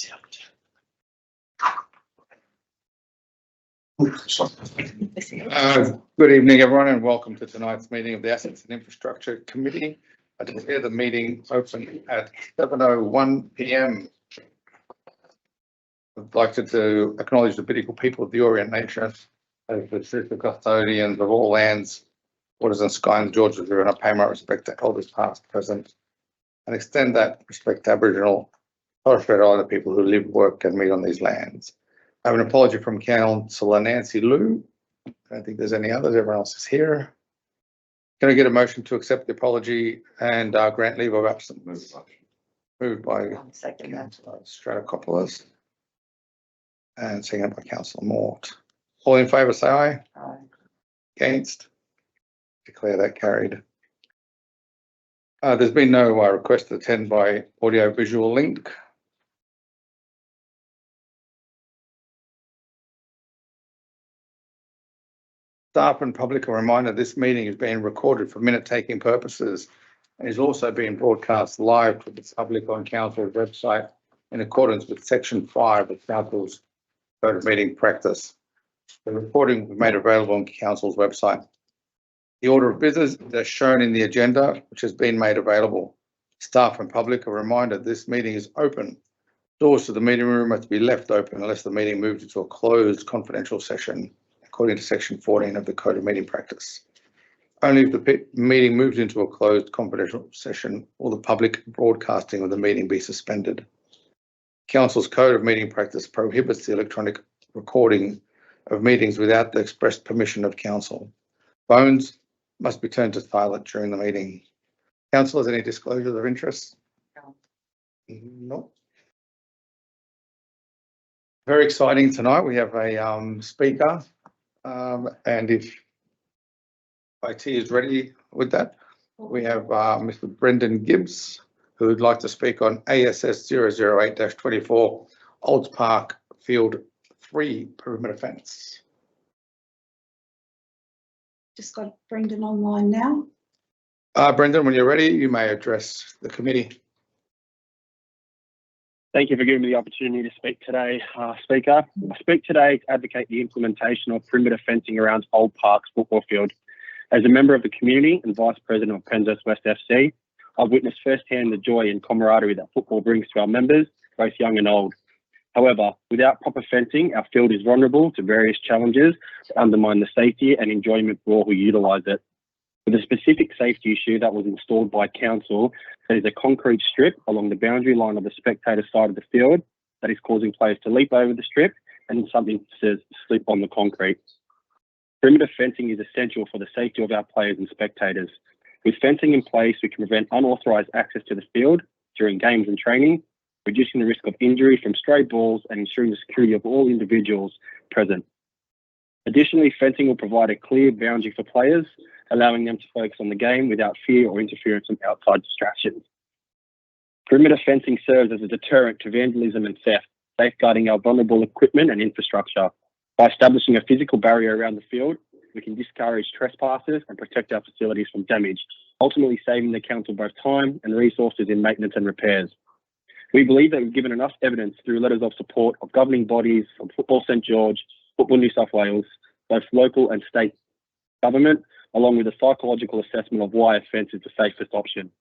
Good evening, everyone, and welcome to tonight's meeting of the Assets and Infrastructure Committee. I declare the meeting open at 7:01 p.m. I'd like to acknowledge the Bidjigal people of the Orient Nation as the traditional custodians of all lands, waters and sky in the Georges River, and I pay my respect to elders past, present, and extend that respect to Aboriginal, Torres Strait Islander people who live, work and meet on these lands. I have an apology from Councillor Nancy Liu. I don't think there's any others. Everyone else is here. Can I get a motion to accept the apology and grant leave of absence? Moved by Councillor Stratokopoulos and seconded by Councillor Mort. All in favour, say aye. Aye. Against? Declare that carried. There's been no request to attend by audio-visual link. Staff and public are reminded this meeting is being recorded for minute-taking purposes and is also being broadcast live to the public on Council's website in accordance with Section 5 of Council's Code of Meeting Practice. The recording was made available on Council's website. The order of business is shown in the agenda, which has been made available. Staff and public are reminded this meeting is open. Doors to the meeting room are to be left open unless the meeting moves into a closed confidential session, according to Section 14 of the Code of Meeting Practice. Only if the meeting moves into a closed confidential session will the public broadcasting of the meeting be suspended. Council's Code of Meeting Practice prohibits the electronic recording of meetings without the express permission of Council. Phones must be turned to silent during the meeting. Council, has any disclosures of interest? No. No. Very exciting tonight. We have a speaker. And if IT is ready with that, we have Mr. Brendan Gibbs, who would like to speak on ASS 008-24 Olds Park Field 3 perimeter fence. Just got Brendan online now. Brendan, when you're ready, you may address the committee. Thank you for giving me the opportunity to speak today, Speaker. I speak today to advocate the implementation of perimeter fencing around Olds Park's football field. As a member of the community and Vice President of Penzance West FC, I've witnessed firsthand the joy and camaraderie that football brings to our members, both young and old. However, without proper fencing, our field is vulnerable to various challenges that undermine the safety and enjoyment for all who utilise it. With a specific safety issue that was installed by Council, that is a concrete strip along the boundary line of the spectator side of the field that is causing players to leap over the strip and something says slip on the concrete. Perimeter fencing is essential for the safety of our players and spectators. With fencing in place, we can prevent unauthorised access to the field during games and training, reducing the risk of injury from stray balls and ensuring the security of all individuals present. Additionally, fencing will provide a clear boundary for players, allowing them to focus on the game without fear or interference from outside distractions. Perimeter fencing serves as a deterrent to vandalism and theft, safeguarding our vulnerable equipment and infrastructure. By establishing a physical barrier around the field, we can discourage trespassers and protect our facilities from damage, ultimately saving the council both time and resources in maintenance and repairs. We believe that we've given enough evidence through letters of support of governing bodies from Football St George, Football New South Wales, both local and state government, along with a psychological assessment of why a fence is the safest option.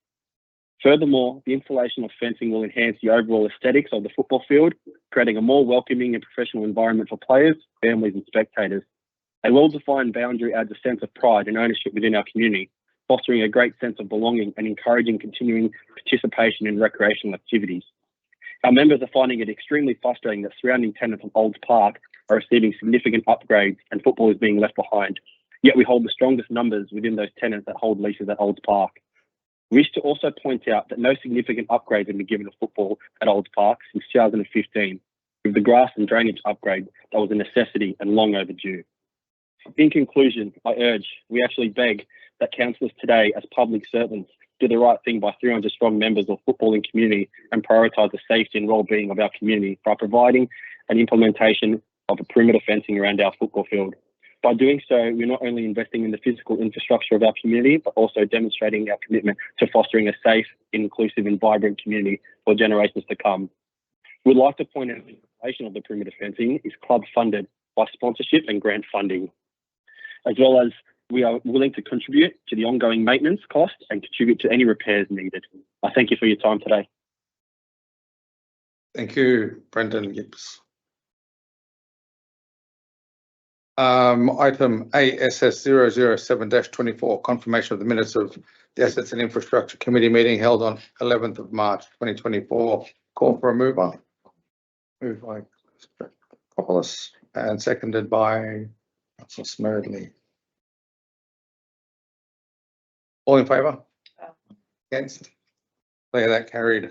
Furthermore, the installation of fencing will enhance the overall aesthetics of the football field, creating a more welcoming and professional environment for players, families and spectators. A well-defined boundary adds a sense of pride and ownership within our community, fostering a great sense of belonging and encouraging continuing participation in recreational activities. Our members are finding it extremely frustrating that surrounding tenants of Olds Park are receiving significant upgrades and football is being left behind. Yet we hold the strongest numbers within those tenants that hold leases at Olds Park. We wish to also point out that no significant upgrades have been given to football at Olds Park since 2015, with the grass and drainage upgrade that was a necessity and long overdue. In conclusion, I urge, we actually beg that councillors today, as public servants, do the right thing by 300 strong members of footballing community and prioritise the safety and well-being of our community by providing an implementation of a perimeter fencing around our football field. By doing so, we're not only investing in the physical infrastructure of our community, but also demonstrating our commitment to fostering a safe, inclusive and vibrant community for generations to come. We'd like to point out the installation of the perimeter fencing is club funded by sponsorship and grant funding, as well as we are willing to contribute to the ongoing maintenance cost and contribute to any repairs needed. I thank you for your time today. Thank you, Brendan Gibbs. Item ASS 007-24, confirmation of the minutes of the Assets and Infrastructure Committee meeting held on 11th of March 2024. Call for a mover. Moved by Kopoulos and seconded by Councillor Smerdley. All in favour? Against? Declare that carried.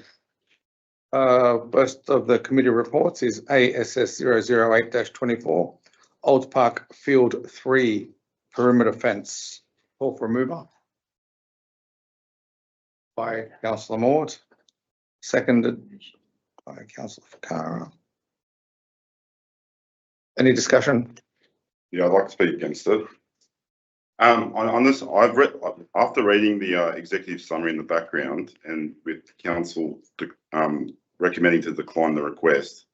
First of the committee reports is ASS 008-24, Old Park Field 3 perimeter fence. Call for a mover. By Councillor Mort, seconded by Councillor Ficarra. Any discussion? Yeah, I'd like to speak against it. On this, I've read, after reading the executive summary in the background and with council recommending to decline the request,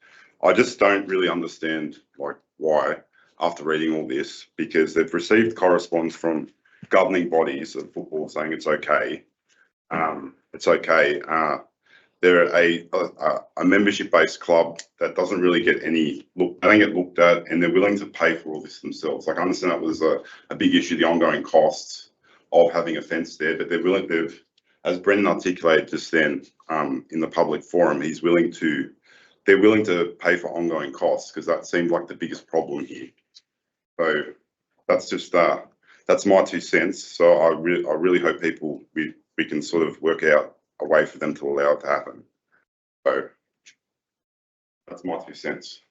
I just don't really understand like why, after reading all this, because they've received correspondence from governing bodies of football saying it's okay. It's okay. They're a membership-based club that doesn't really get any look. They don't get looked at, and they're willing to pay for all this themselves. Like I understand that was a big issue, the ongoing costs of having a fence there, but they're willing. They've, as Brendan articulated just then in the public forum, they're willing to pay for ongoing costs because that seemed like the biggest problem here. So that's just that's my 2 cents. So I really hope we can sort of work out a way for them to allow it to happen. So that's my 2 cents.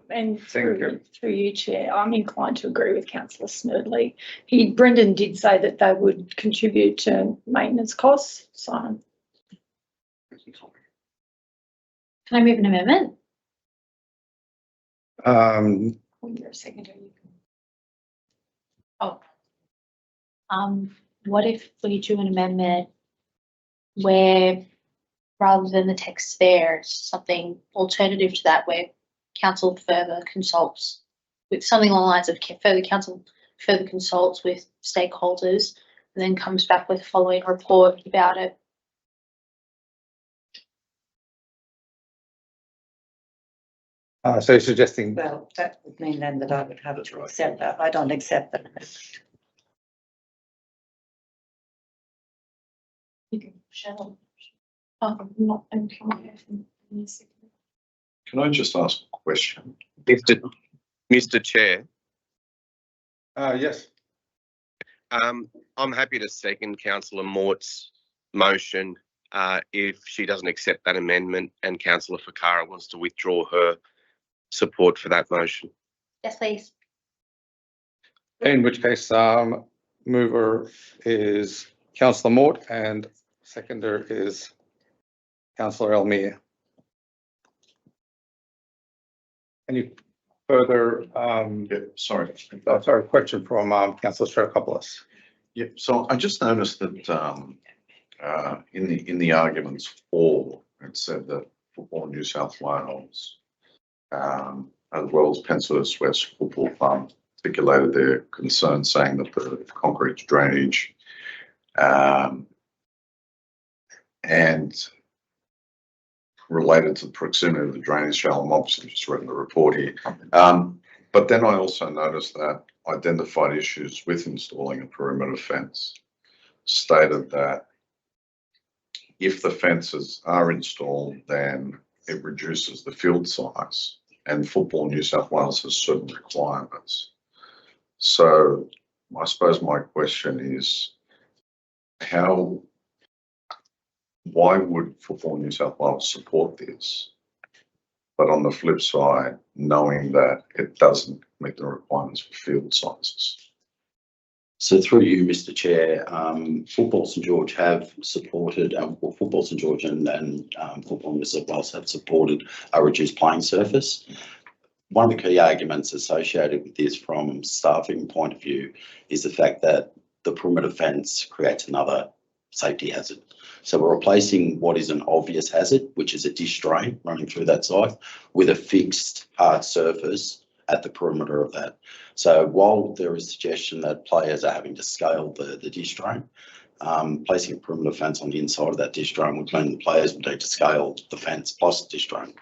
And through you, Chair, I'm inclined to agree with Councillor Smerdley. Brendan did say that they would contribute to maintenance costs. So, Can I move an amendment? when you're a secretary, What if we do an amendment where rather than the text there, it's something alternative to that where council further consults with something along the lines of further consults with stakeholders and then comes back with a following report about it. So you're suggesting Well, that would mean then that I would have to accept that. I don't accept that. you can shall. Not Can I just ask a question? Mr. Chair, yes. I'm happy to second Councillor Mort's motion if she doesn't accept that amendment and Councillor Ficarra wants to withdraw her support for that motion. Yes, please. In which case, mover is Councillor Mort and seconder is Councillor Elmere. Any further? Yeah, sorry. Sorry, question from Councillor Strathopoulos. Yeah, so I just noticed that in the arguments for, it said that Football New South Wales, as well as Penshurst West Football Fund, articulated their concern, saying that the concrete drainage and related to the proximity of the drainage channel. I'm obviously just reading the report here. But then I also noticed that identified issues with installing a perimeter fence, stated that if the fences are installed, then it reduces the field size, and Football New South Wales has certain requirements. So I suppose my question is, why would Football New South Wales support this? But on the flip side, knowing that it doesn't meet the requirements for field sizes. So through you, Mr. Chair, Football St George have supported, Football St George and Football New South Wales have supported a reduced playing surface. One of the key arguments associated with this from staffing point of view is the fact that the perimeter fence creates another safety hazard. So we're replacing what is an obvious hazard, which is a dish drain running through that site, with a fixed hard surface at the perimeter of that. So while there is suggestion that players are having to scale the dish drain, placing a perimeter fence on the inside of that dish drain would mean the players would need to scale the fence plus the dish drain.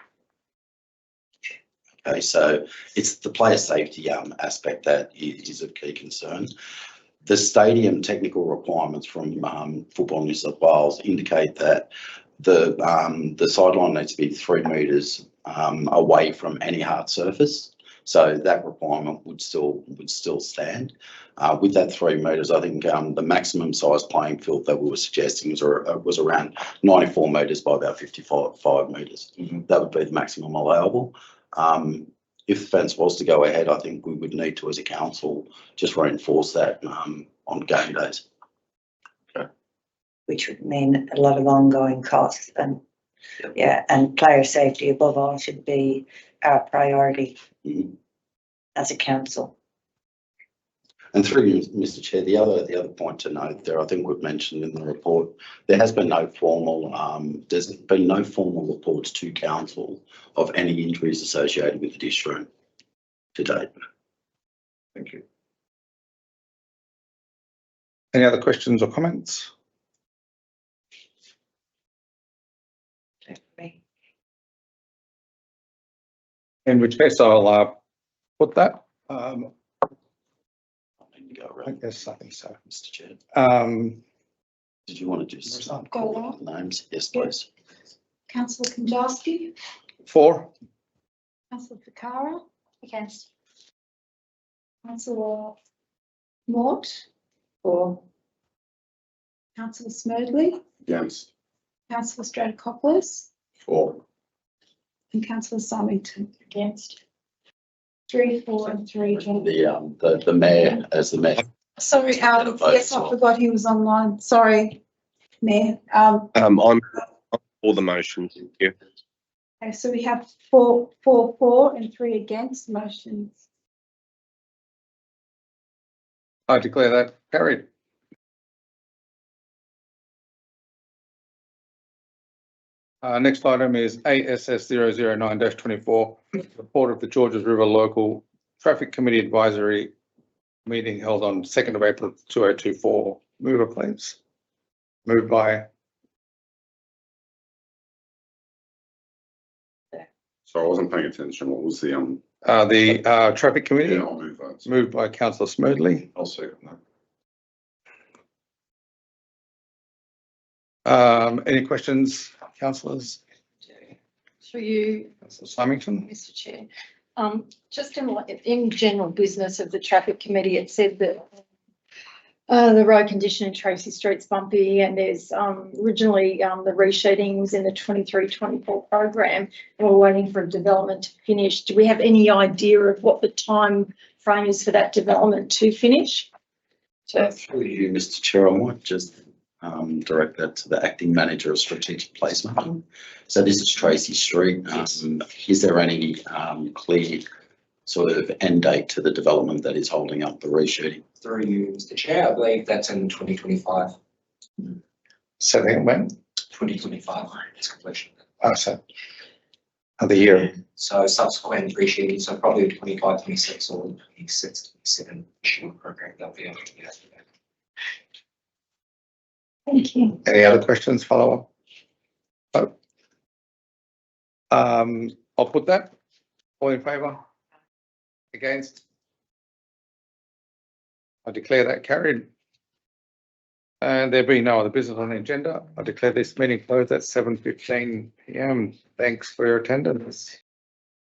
Okay, so it's the player safety aspect that is of key concern. The stadium technical requirements from Football New South Wales indicate that the sideline needs to be 3 metres away from any hard surface. So that requirement would still stand. With that 3 metres, I think the maximum size playing field that we were suggesting was around 94 metres by about 55 metres. That would be the maximum allowable. If the fence was to go ahead, I think we would need to, as a council, just reinforce that on game days. Which would mean a lot of ongoing costs and, yeah, and player safety above all should be our priority as a council. And through you, Mr. Chair, the other point to note there, I think we've mentioned in the report, there has been no formal, there's been no formal reports to council of any injuries associated with the dish drain to date. Thank you. Any other questions or comments? In which case I'll put that. I need to go I around, guess I think so. Mr. Chair. Did you want to just Go call on. out the names? Yes, please. Councillor Kanjowski, For? Councillor Ficarra, Against. Councillor Mort, For Councillor Smerdley, Against. Councillor Stratocopoulos, For. and Councillor Symington. Against. 3, 4 and 3 against. The mayor as the mayor. Sorry, yes, I forgot he was online. Sorry, Mayor. I'm for the motion. Thank you. Okay, so we have 4 for and 3 against motions. I declare that carried. Next item is ASS 009-24, report of the Georges River Local Traffic Committee Advisory meeting held on 2nd of April 2024. Mover, please. Moved by. So I wasn't paying attention. What was the Traffic Committee. Yeah, I'll move that. Moved by Councillor Smerdley. I'll second that. Any questions, councillors? Through you, Councillor Symington. Mr. Chair. Just in general business of the traffic committee, it said that the road condition in Tracy Street's bumpy, and there's originally the resheeting was in the 23-24 program, and we're waiting for development to finish. Do we have any idea of what the time frame is for that development to finish? So through you, Mr. Chair, I might just direct that to the acting manager of strategic placement. So this is Tracy Street. Is there any clear sort of end date to the development that is holding up the reshooting? Through you, Mr. Chair, I believe that's in 2025. Setting when? 2025 is completion. So another year. So subsequent resheeting, so probably 25, 26 or 26, 27 issue program they'll be able to get after that. Thank you. Any other questions, follow up? I'll put that. All in favour? Against? I declare that carried. And there being no other business on the agenda, I declare this meeting closed at 7:15 PM. Thanks for your attendance.